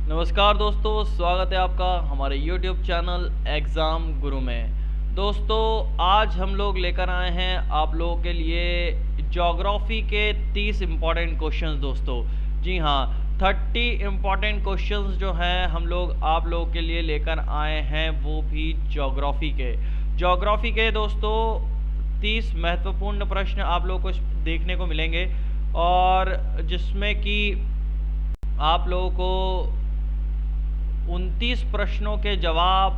नमस्कार दोस्तों, स्वागत है आपका हमारे YouTube चैनल एग्ज़ाम गुरु में। दोस्तों, आज हम लोग लेकर आए हैं आप लोगों के लिए ज्योग्राफी के 30 इम्पॉर्टेंट क्वेश्चंस दोस्तों। जी हाँ, 30 इम्पॉर्टेंट क्वेश्चंस जो हैं हम लोग आप लोगों के लिए लेकर आए हैं, वो भी ज्योग्राफी के दोस्तों 30 महत्वपूर्ण प्रश्न आप लोगों को देखने को मिलेंगे और जिसमें कि आप लोगों को 29 प्रश्नों के जवाब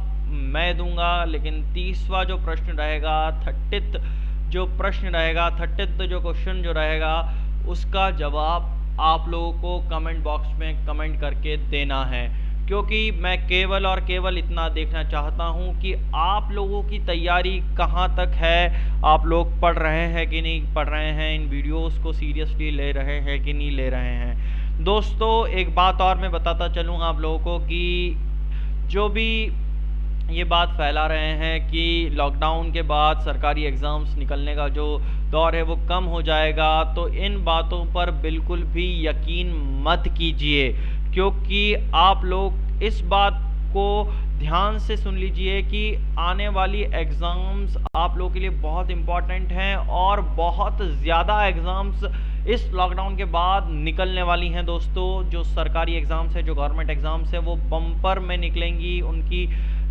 मैं दूंगा, लेकिन 30वां जो प्रश्न रहेगा, 30th जो क्वेश्चन जो रहेगा, उसका जवाब आप लोगों को कमेंट बॉक्स में कमेंट करके देना है। क्योंकि मैं केवल और केवल इतना देखना चाहता हूं कि आप लोगों की तैयारी कहां तक है, आप लोग पढ़ रहे हैं कि नहीं पढ़ रहे हैं, इन वीडियोस को सीरियसली ले रहे हैं कि नहीं ले रहे हैं। दोस्तों, एक बात और मैं बताता चलूँ आप लोगों को कि जो भी ये बात फैला रहे हैं कि लॉकडाउन के बाद सरकारी एग्ज़ाम्स निकलने का जो दौर है वो कम हो जाएगा, तो इन बातों पर बिल्कुल भी यकीन मत कीजिए। क्योंकि आप लोग इस बात को ध्यान से सुन लीजिए कि आने वाली एग्ज़ाम्स आप लोगों के लिए बहुत इम्पॉर्टेंट हैं और बहुत ज़्यादा एग्ज़ाम्स इस लॉकडाउन के बाद निकलने वाली हैं दोस्तों। जो सरकारी एग्ज़ाम्स है, जो गवर्नमेंट एग्ज़ाम्स है, वो बम्पर में निकलेंगी। उनकी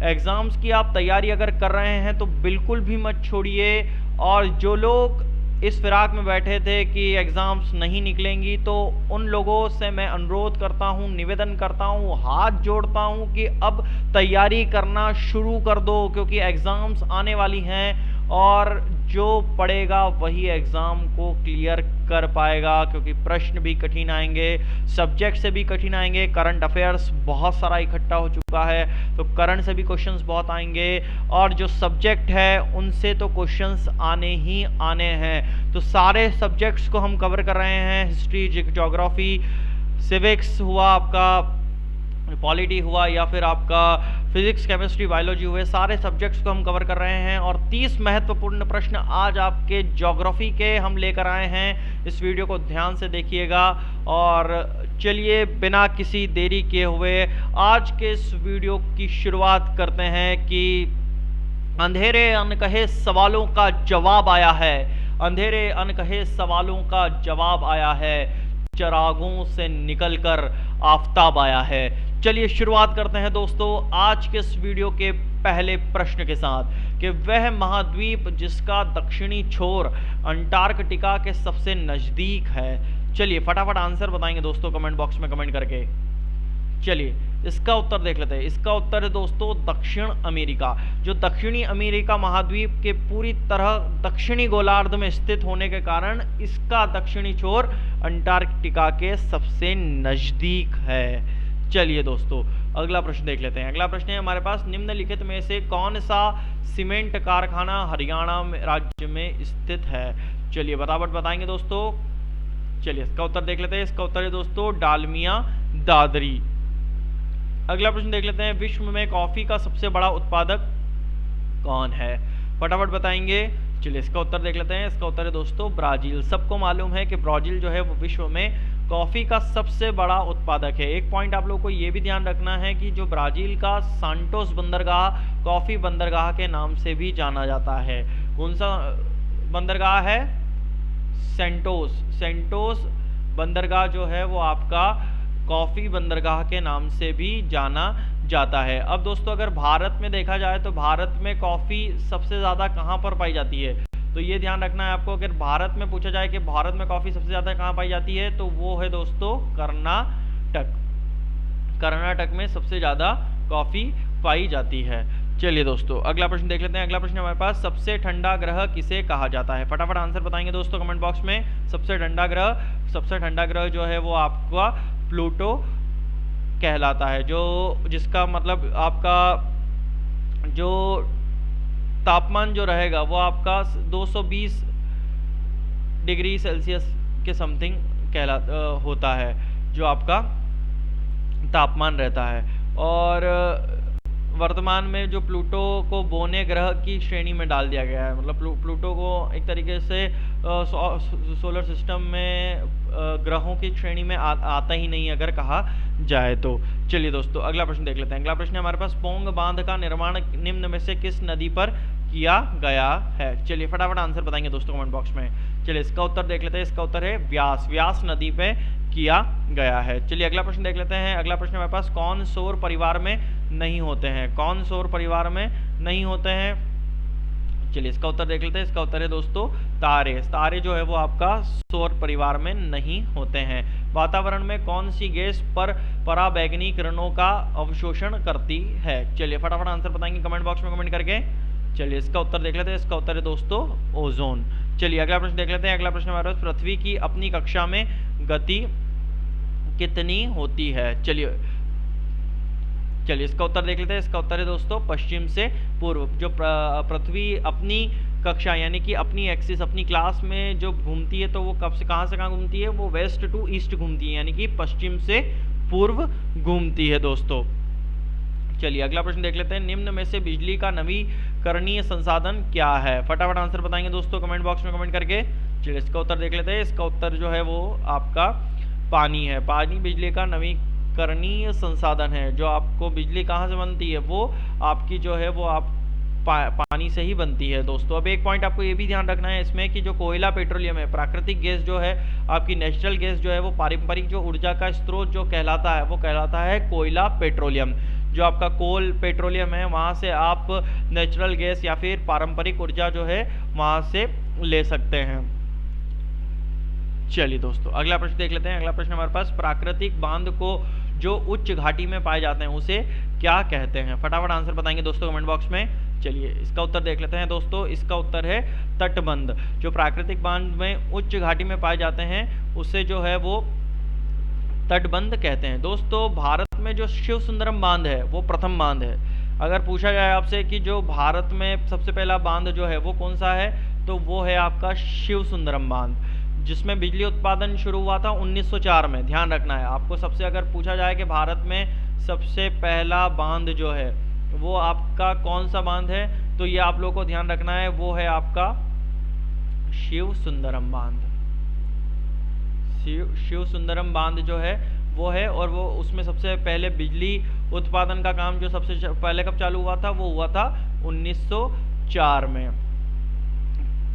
एग्ज़ाम्स की आप तैयारी अगर कर रहे हैं तो बिल्कुल भी मत छोड़िए। और जो लोग इस फिराक में बैठे थे कि एग्ज़ाम्स नहीं निकलेंगी, तो उन लोगों से मैं अनुरोध करता हूँ, निवेदन करता हूँ, हाथ जोड़ता हूँ कि अब तैयारी करना शुरू कर दो। क्योंकि एग्ज़ाम्स आने वाली हैं और जो पढ़ेगा वही एग्ज़ाम को क्लियर कर पाएगा। क्योंकि प्रश्न भी कठिन आएंगे, सब्जेक्ट से भी कठिन आएंगे, करंट अफेयर्स बहुत सारा इकट्ठा हो चुका है, तो करंट से भी क्वेश्चंस बहुत आएंगे और जो सब्जेक्ट है उनसे तो क्वेश्चंस आने ही आने हैं। तो सारे सब्जेक्ट्स को हम कवर कर रहे हैं। हिस्ट्री, ज्योग्राफी, सिविक्स हुआ, आपका पॉलिटी हुआ, या फिर आपका फिजिक्स, केमिस्ट्री, बायोलॉजी हुए, सारे सब्जेक्ट्स को हम कवर कर रहे हैं। और 30 महत्वपूर्ण प्रश्न आज आपके ज्योग्राफी के हम लेकर आए हैं। इस वीडियो को ध्यान से देखिएगा और चलिए बिना किसी देरी किए हुए आज के इस वीडियो की शुरुआत करते हैं कि अंधेरे अनकहे सवालों का जवाब आया है। अंधेरे अनकहे सवालों का जवाब आया है, चरागों से निकलकर आफताब आया है। चलिए शुरुआत करते हैं दोस्तों आज के इस वीडियो के पहले प्रश्न के साथ कि वह महाद्वीप जिसका दक्षिणी छोर अंटार्कटिका के सबसे नजदीक है। चलिए फटाफट आंसर बताएंगे दोस्तों कमेंट बॉक्स में कमेंट करके। चलिए इसका उत्तर देख लेते हैं। इसका उत्तर है दोस्तों दक्षिण अमेरिका। जो दक्षिणी अमेरिका महाद्वीप के पूरी तरह दक्षिणी गोलार्ध में स्थित होने के कारण इसका दक्षिणी छोर अंटार्कटिका के सबसे नजदीक है। चलिए दोस्तों अगला प्रश्न देख लेते हैं। अगला प्रश्न है हमारे पास, निम्नलिखित में से कौन सा सीमेंट कारखाना हरियाणा राज्य में स्थित है। चलिए बतावट बताएंगे दोस्तों। चलिए इसका उत्तर देख लेते हैं। इसका उत्तर है दोस्तों डालमिया दादरी। अगला प्रश्न देख लेते हैं, विश्व में कॉफी का सबसे बड़ा उत्पादक कौन है। फटाफट बताएंगे। चलिए इसका उत्तर देख लेते हैं। इसका उत्तर है दोस्तों ब्राजील। सबको मालूम है कि ब्राजील जो है वो विश्व में कॉफी का सबसे बड़ा उत्पादक है। एक पॉइंट आप लोगों को ये भी ध्यान रखना है कि जो ब्राजील का सांटोस बंदरगाह कॉफी बंदरगाह के नाम से भी जाना जाता है। कौन सा बंदरगाह है? सेंटोस बंदरगाह जो है वो आपका कॉफी बंदरगाह के नाम से भी जाना जाता है। अब दोस्तों अगर भारत में देखा जाए तो भारत में कॉफी सबसे ज्यादा कहां पर पाई जाती है, तो ये ध्यान रखना है आपको। अगर भारत में पूछा जाए कि भारत में कॉफी सबसे ज्यादा कहां पाई जाती है, तो वो है दोस्तों कर्नाटक। कर्नाटक में सबसे ज्यादा कॉफी पाई जाती है। चलिए दोस्तों अगला प्रश्न देख लेते हैं। अगला प्रश्न हमारे पास, सबसे ठंडा ग्रह किसे कहा जाता है। फटाफट आंसर बताएंगे दोस्तों कमेंट बॉक्स में। सबसे ठंडा ग्रह जो है वो आपका प्लूटो कहलाता है। जो जिसका मतलब आपका जो तापमान जो रहेगा वो आपका 220 डिग्री सेल्सियस के समथिंग होता है, जो आपका तापमान रहता है। और वर्तमान में जो प्लूटो को बोने ग्रह की श्रेणी में डाल दिया गया है, मतलब प्लूटो को एक तरीके से सोलर सिस्टम में ग्रहों की श्रेणी में आता ही नहीं अगर कहा जाए तो। चलिए दोस्तों अगला प्रश्न देख लेते हैं। अगला प्रश्न है हमारे पास, पोंग बांध का निर्माण निम्न में से किस नदी पर किया गया है? चलिए फटाफट आंसर बताएंगे दोस्तों कमेंट बॉक्स में। चलिए इसका उत्तर देख लेते हैं। इसका उत्तर है व्यास, व्यास नदी पे किया गया है। चलिए अगला प्रश्न देख लेते हैं। अगला प्रश्न हमारे पास, कौन सौर परिवार में नहीं होते हैं? कौन सौर परिवार में नहीं होते हैं? चलिए इसका उत्तर देख लेते हैं। इसका उत्तर है दोस्तों तारे। तारे जो है वो आपका सौर परिवार में नहीं होते हैं। वातावरण में कौन सी गैस पर पराबैंगनी किरणों का अवशोषण करती है? चलिए फटाफट आंसर बताएंगे कमेंट बॉक्स में कमेंट करके। चलिए इसका उत्तर देख लेते हैं। इसका उत्तर है दोस्तों ओजोन। चलिए अगला प्रश्न देख लेते हैं। अगला प्रश्न हमारे पास, पृथ्वी की अपनी कक्षा में गति कितनी होती है? चलिए इसका उत्तर देख लेते हैं। इसका उत्तर है दोस्तों पश्चिम से पूर्व। जो पृथ्वी अपनी कक्षा यानी कि अपनी एक्सिस, अपनी क्लास में जो घूमती है तो वो कब से कहाँ घूमती है? वो वेस्ट टू ईस्ट घूमती है, यानी कि पश्चिम से पूर्व घूमती है दोस्तों। चलिए अगला प्रश्न देख लेते हैं। निम्न में से बिजली का नवीकरणीय संसाधन क्या है? फटाफट आंसर बताएंगे दोस्तों कमेंट बॉक्स में कमेंट करके। चलिए इसका उत्तर देख लेते हैं। इसका उत्तर जो है वो आपका पानी है। पानी बिजली का नवीकरणीय संसाधन है। जो आपको बिजली कहाँ से बनती है? वो आपकी जो है वो आप पानी से ही बनती है दोस्तों। अब एक पॉइंट आपको ये भी ध्यान रखना है इसमें कि जो कोयला पेट्रोलियम है, प्राकृतिक गैस जो है आपकी नेचुरल गैस जो है वो पारंपरिक जो ऊर्जा का स्रोत जो कहलाता है वो कहलाता है कोयला पेट्रोलियम। जो आपका कोल पेट्रोलियम है वहाँ से आप नेचुरल गैस या फिर पारंपरिक ऊर्जा जो है वहाँ से ले सकते हैं। चलिए दोस्तों अगला प्रश्न देख लेते हैं। अगला प्रश्न हमारे पास, प्राकृतिक बांध को जो उच्च घाटी में पाए जाते हैं उसे क्या कहते हैं? फटाफट आंसर बताएंगे दोस्तों कमेंट बॉक्स में। चलिए इसका उत्तर देख लेते हैं दोस्तों। इसका उत्तर है तटबंध। जो प्राकृतिक बांध में उच्च घाटी में पाए जाते हैं उसे जो है वो तटबंध कहते हैं दोस्तों। भारत में जो शिव सुंदरम बांध है वो प्रथम बांध है। अगर पूछा जाए आपसे कि जो भारत में सबसे पहला बांध जो है वो कौन सा है, तो वो है आपका शिव सुंदरम बांध, जिसमें बिजली उत्पादन शुरू हुआ था 1904 में। ध्यान रखना है आपको। सबसे अगर पूछा जाए कि भारत में सबसे पहला बांध जो है वो आपका कौन सा बांध है, तो ये आप लोगों को ध्यान रखना है, वो है आपका शिव सुंदरम बांध। शिव सुंदरम बांध जो है वो है, और वो उसमें सबसे पहले बिजली उत्पादन का काम जो सबसे पहले कब चालू हुआ था, वो हुआ था 1904 में।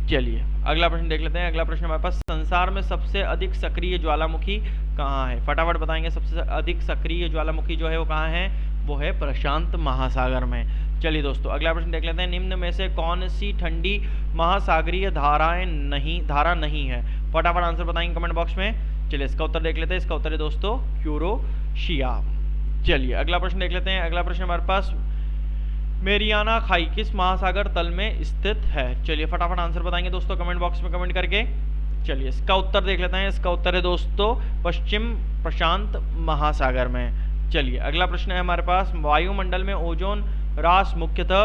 चलिए अगला प्रश्न देख लेते हैं। अगला प्रश्न हमारे पास, संसार में सबसे अधिक सक्रिय ज्वालामुखी कहाँ है? फटाफट बताएंगे। सबसे अधिक सक्रिय ज्वालामुखी जो है वो कहाँ है? वो है प्रशांत महासागर में। चलिए दोस्तों अगला प्रश्न देख लेते हैं। निम्न में से कौन सी ठंडी महासागरीय धारा नहीं है? फटाफट आंसर बताएंगे कमेंट बॉक्स में। चलिए इसका उत्तर देख लेते हैं। इसका उत्तर है दोस्तों यूरोशिया। चलिए अगला प्रश्न देख लेते हैं। अगला प्रश्न हमारे पास, मेरियाना खाई किस महासागर तल में स्थित है? चलिए फटाफट आंसर बताएंगे दोस्तों कमेंट बॉक्स में कमेंट करके। चलिए इसका उत्तर देख लेते हैं। इसका उत्तर है दोस्तों पश्चिम प्रशांत महासागर में। चलिए अगला प्रश्न है हमारे पास, वायुमंडल में ओजोन ह्रास मुख्यतः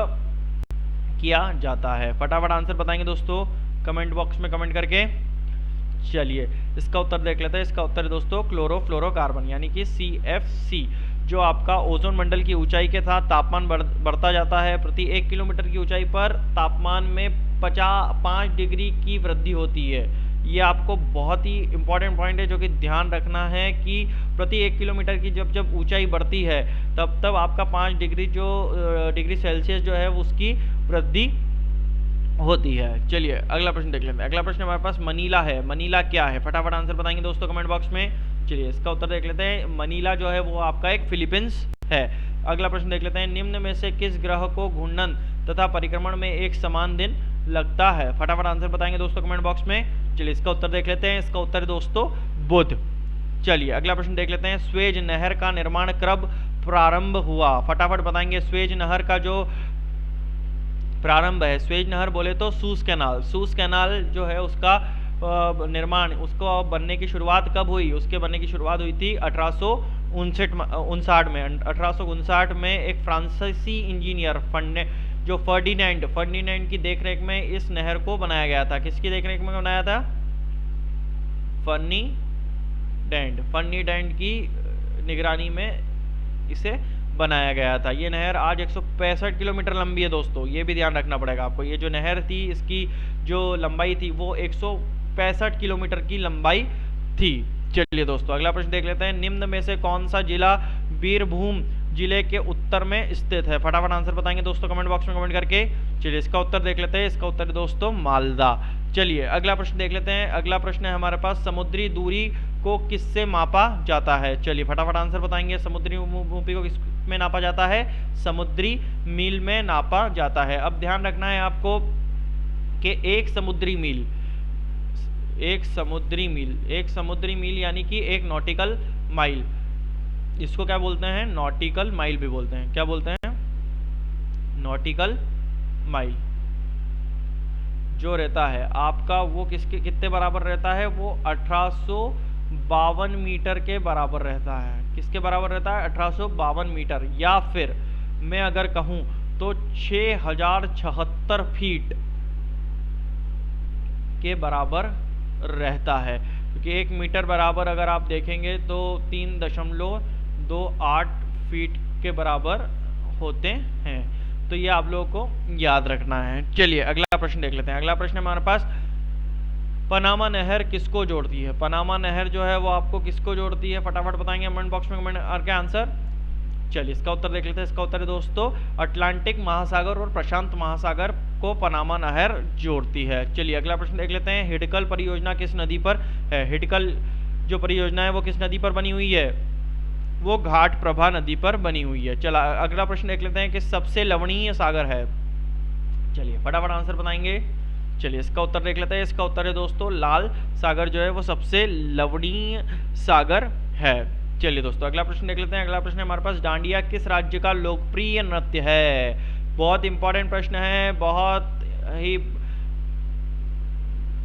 किया जाता है? फटाफट आंसर बताएंगे दोस्तों कमेंट बॉक्स में कमेंट करके। चलिए इसका उत्तर देख लेते हैं। इसका उत्तर है दोस्तों क्लोरोफ्लोरोकार्बन यानी कि CFC। जो आपका ओजोन मंडल की ऊंचाई के साथ तापमान बढ़ता जाता है, प्रति 1 किलोमीटर की ऊंचाई पर तापमान में 5 डिग्री की वृद्धि होती है। ये आपको बहुत ही इंपॉर्टेंट पॉइंट है जो कि ध्यान रखना है कि प्रति 1 किलोमीटर की जब ऊंचाई बढ़ती है तब आपका 5 डिग्री डिग्री सेल्सियस जो है उसकी वृद्धि होती है। चलिए अगला प्रश्न देख लेते हैं। अगला प्रश्न हमारे पास मनीला है। मनीला क्या है? फटाफट आंसर बताएंगे दोस्तों कमेंट बॉक्स में। चलिए इसका उत्तर देख लेते हैं। मनीला जो है वो आपका एक फिलीपींस है। अगला प्रश्न देख लेते हैं। निम्न में से किस ग्रह को घूर्णन तथा परिक्रमण में एक समान दिन लगता है? फटाफट आंसर बताएंगे दोस्तों कमेंट बॉक्स में। चलिए इसका उत्तर देख लेते हैं। इसका उत्तर है दोस्तों बुध। चलिए अगला प्रश्न देख लेते हैं। स्वेज नहर का निर्माण कब प्रारंभ हुआ? फटाफट बताएंगे। स्वेज नहर का जो प्रारंभ है, स्वेज नहर बोले तो सूस कैनाल जो है उसका निर्माण, उसको बनने की शुरुआत कब हुई? उसके बनने की शुरुआत हुई थी 1859 में। 1859 में एक फ्रांसीसी इंजीनियर जो फर्डिनेंड की देखरेख में इस नहर को बनाया गया था। किसकी देखरेख में बनाया था? फर्डिनेंड की निगरानी में इसे बनाया गया था। ये नहर आज 165 किलोमीटर लंबी है दोस्तों, ये भी ध्यान रखना पड़ेगा आपको। ये जो नहर थी इसकी जो लंबाई थी वो 165 किलोमीटर की लंबाई थी। चलिए दोस्तों अगला प्रश्न देख लेते हैं। निम्न में से कौन सा जिला बीरभूम जिले के उत्तर में स्थित है? फटाफट आंसर बताएंगे दोस्तों कमेंट बॉक्स में कमेंट करके। चलिए इसका उत्तर देख लेते हैं। इसका उत्तर है दोस्तों मालदा। चलिए अगला प्रश्न देख लेते हैं। अगला प्रश्न है हमारे पास, समुद्री दूरी को किससे मापा जाता है? चलिए फटाफट आंसर बताएंगे। समुद्री दूरी को किस में नापा जाता है? समुद्री मील में नापा जाता है। अब ध्यान रखना है आपको कि एक समुद्री मील यानी कि एक नॉटिकल माइल, इसको क्या बोलते हैं? नॉटिकल माइल भी बोलते हैं। क्या बोलते हैं? नॉटिकल माइल जो रहता है आपका वो किसके कितने बराबर रहता है? वो 1852 मीटर के बराबर रहता है। किसके बराबर रहता है? 1852 मीटर, या फिर मैं अगर कहूं तो 6076 फीट के बराबर रहता है। क्योंकि 1 मीटर बराबर अगर आप देखेंगे तो 3.28 फीट के बराबर होते हैं। तो ये आप लोगों को याद रखना है। चलिए अगला प्रश्न देख लेते हैं। अगला प्रश्न हमारे पास, पनामा नहर किसको जोड़ती है? पनामा नहर जो है वो आपको किसको जोड़ती है? फटाफट बताएंगे कमेंट बॉक्स में कमेंट करके आंसर। चलिए इसका उत्तर देख लेते हैं। इसका उत्तर है दोस्तों अटलांटिक महासागर और प्रशांत महासागर को पनामा नहर जोड़ती है। चलिए अगला प्रश्न देख लेते हैं। हिडकल परियोजना किस नदी पर है? हिडकल जो परियोजना है वो किस नदी पर बनी हुई है? वो घाट प्रभा नदी पर बनी हुई है। चला अगला प्रश्न देख लेते हैं कि सबसे लवणीय सागर है। चलिए फटाफट आंसर बताएंगे। चलिए इसका उत्तर देख लेते हैं। इसका उत्तर है दोस्तों लाल सागर जो है वो सबसे लवणीय सागर है। चलिए दोस्तों अगला प्रश्न देख लेते हैं। अगला प्रश्न है हमारे पास, डांडिया किस राज्य का लोकप्रिय नृत्य है? बहुत इंपॉर्टेंट प्रश्न है, बहुत ही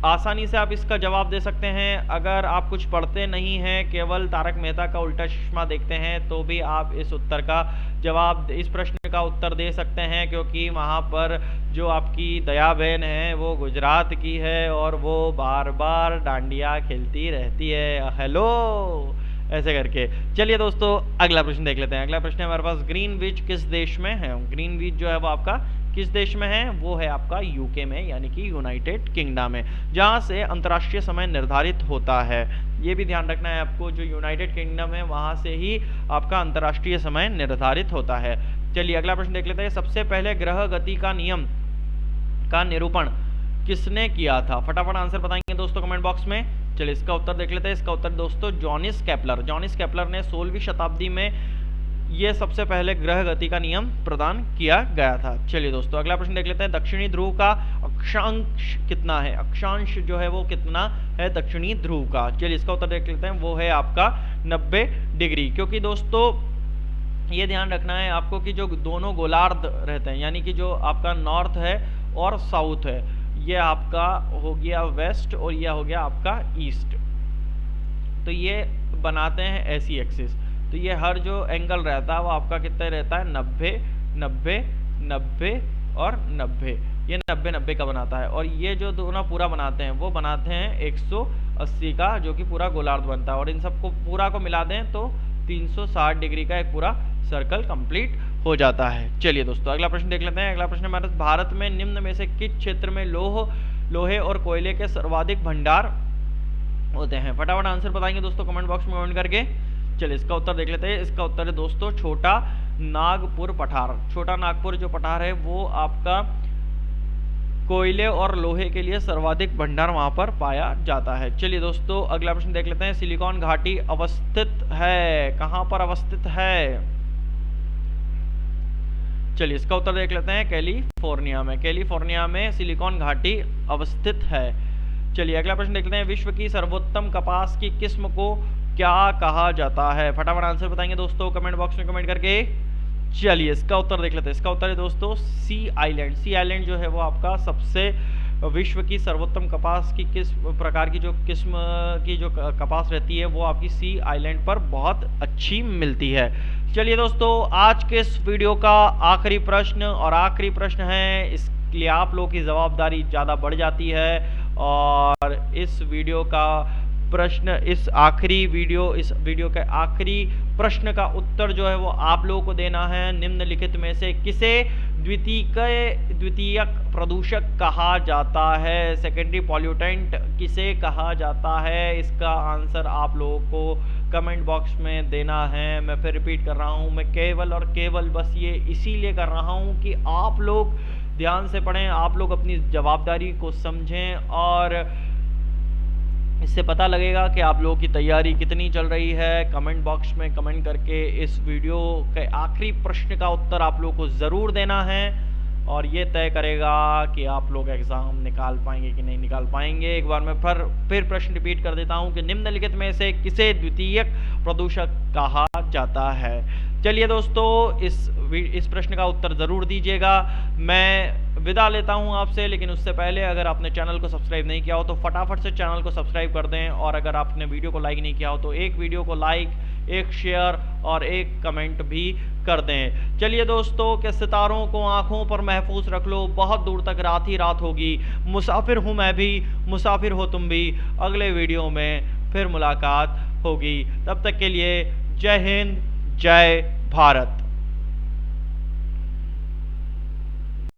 आसानी से आप इसका जवाब दे सकते हैं। अगर आप कुछ पढ़ते नहीं हैं, केवल तारक मेहता का उल्टा चश्मा देखते हैं, तो भी आप इस उत्तर का जवाब, इस प्रश्न का उत्तर दे सकते हैं। क्योंकि वहाँ पर जो आपकी दया बहन है वो गुजरात की है और वो बार बार डांडिया खेलती रहती है, हेलो ऐसे करके। चलिए दोस्तों अगला प्रश्न देख लेते हैं। अगला प्रश्न है हमारे पास, ग्रीनविच किस देश में है? ग्रीनविच जो है वो आपका किस देश में है? वो है आपका यूके में, यानी कि यूनाइटेड किंगडम में, जहां से अंतर्राष्ट्रीय समय निर्धारित होता है। ये भी ध्यान रखना है आपको, जो यूनाइटेड किंगडम है वहां से ही आपका अंतर्राष्ट्रीय समय निर्धारित होता है। चलिए अगला प्रश्न देख लेते हैं। सबसे पहले ग्रह गति का नियम का निरूपण किसने किया था? फटाफट आंसर बताएंगे दोस्तों कमेंट बॉक्स में। चलिए इसका उत्तर देख लेते हैं। इसका उत्तर दोस्तों जॉनिस केपलर। जॉनिस केपलर ने 16वीं शताब्दी में ये सबसे पहले ग्रह गति का नियम प्रदान किया गया था। चलिए दोस्तों अगला प्रश्न देख लेते हैं। दक्षिणी ध्रुव का अक्षांश कितना है? अक्षांश जो है वो कितना है दक्षिणी ध्रुव का? चलिए इसका उत्तर देख लेते हैं। वो है आपका 90 डिग्री। क्योंकि दोस्तों ये ध्यान रखना है आपको कि जो दोनों गोलार्ध रहते हैं, यानी कि जो आपका नॉर्थ है और साउथ है, ये आपका हो गया वेस्ट और ये हो गया आपका ईस्ट, तो ये बनाते हैं ऐसी एक्सिस। तो ये हर जो एंगल रहता है वो आपका कितना रहता है? 90 90 90 और 90। ये 90 90 का बनाता है। और ये जो दोनों पूरा बनाते हैं वो बनाते हैं 180 का, जो कि पूरा गोलार्ध बनता है। और इन सबको पूरा को मिला दें तो 360 डिग्री का एक पूरा सर्कल कंप्लीट हो जाता है। चलिए दोस्तों अगला प्रश्न देख लेते हैं। अगला प्रश्न हमारे भारत में निम्न में से किस क्षेत्र में लोहे और कोयले के सर्वाधिक भंडार होते हैं? फटाफट आंसर बताएंगे दोस्तों कमेंट बॉक्स में कमेंट करके। चलिए इसका उत्तर देख लेते हैं। इसका उत्तर है दोस्तों छोटा नागपुर पठार। छोटा नागपुर जो पठार है वो आपका कोयले और लोहे के लिए सर्वाधिक भंडार वहां पर पाया जाता है। चलिए दोस्तों अगला प्रश्न देख लेते हैं। सिलिकॉन घाटी अवस्थित है, कहां पर अवस्थित है? चलिए इसका उत्तर देख लेते हैं। कैलिफोर्निया में। कैलिफोर्निया में सिलिकॉन घाटी अवस्थित है। चलिए अगला प्रश्न देख लेते हैं। विश्व की सर्वोत्तम कपास की किस्म को क्या कहा जाता है? फटाफट आंसर बताएंगे दोस्तों कमेंट बॉक्स में कमेंट करके। चलिए इसका उत्तर देख लेते हैं। इसका उत्तर है दोस्तों सी आइलैंड। सी आइलैंड जो है वो आपका सबसे विश्व की सर्वोत्तम कपास की किस प्रकार की जो किस्म की जो कपास रहती है वो आपकी सी आइलैंड पर बहुत अच्छी मिलती है। चलिए दोस्तों आज के इस वीडियो का आखिरी प्रश्न, और आखिरी प्रश्न है, इसलिए आप लोगों की जवाबदारी ज़्यादा बढ़ जाती है और इस वीडियो का प्रश्न, इस वीडियो के आखिरी प्रश्न का उत्तर जो है वो आप लोगों को देना है। निम्नलिखित में से किसे द्वितीयक प्रदूषक कहा जाता है? सेकेंडरी पॉल्यूटेंट किसे कहा जाता है? इसका आंसर आप लोगों को कमेंट बॉक्स में देना है। मैं फिर रिपीट कर रहा हूँ, मैं केवल और केवल बस ये इसीलिए कर रहा हूँ कि आप लोग ध्यान से पढ़ें, आप लोग अपनी जवाबदारी को समझें, और इससे पता लगेगा कि आप लोगों की तैयारी कितनी चल रही है। कमेंट बॉक्स में कमेंट करके इस वीडियो के आखिरी प्रश्न का उत्तर आप लोगों को ज़रूर देना है, और ये तय करेगा कि आप लोग एग्ज़ाम निकाल पाएंगे कि नहीं निकाल पाएंगे। एक बार मैं फिर प्रश्न रिपीट कर देता हूँ कि निम्नलिखित में से किसे द्वितीयक प्रदूषक कहा जाता है? चलिए दोस्तों, इस प्रश्न का उत्तर ज़रूर दीजिएगा। मैं विदा लेता हूं आपसे, लेकिन उससे पहले अगर आपने चैनल को सब्सक्राइब नहीं किया हो तो फटाफट से चैनल को सब्सक्राइब कर दें, और अगर आपने वीडियो को लाइक नहीं किया हो तो एक वीडियो को लाइक, एक शेयर और एक कमेंट भी कर दें। चलिए दोस्तों, के सितारों को आंखों पर महफूज रख लो, बहुत दूर तक रात ही रात होगी। मुसाफिर हूं मैं भी, मुसाफिर हो तुम भी। अगले वीडियो में फिर मुलाकात होगी। तब तक के लिए जय हिंद, जय भारत।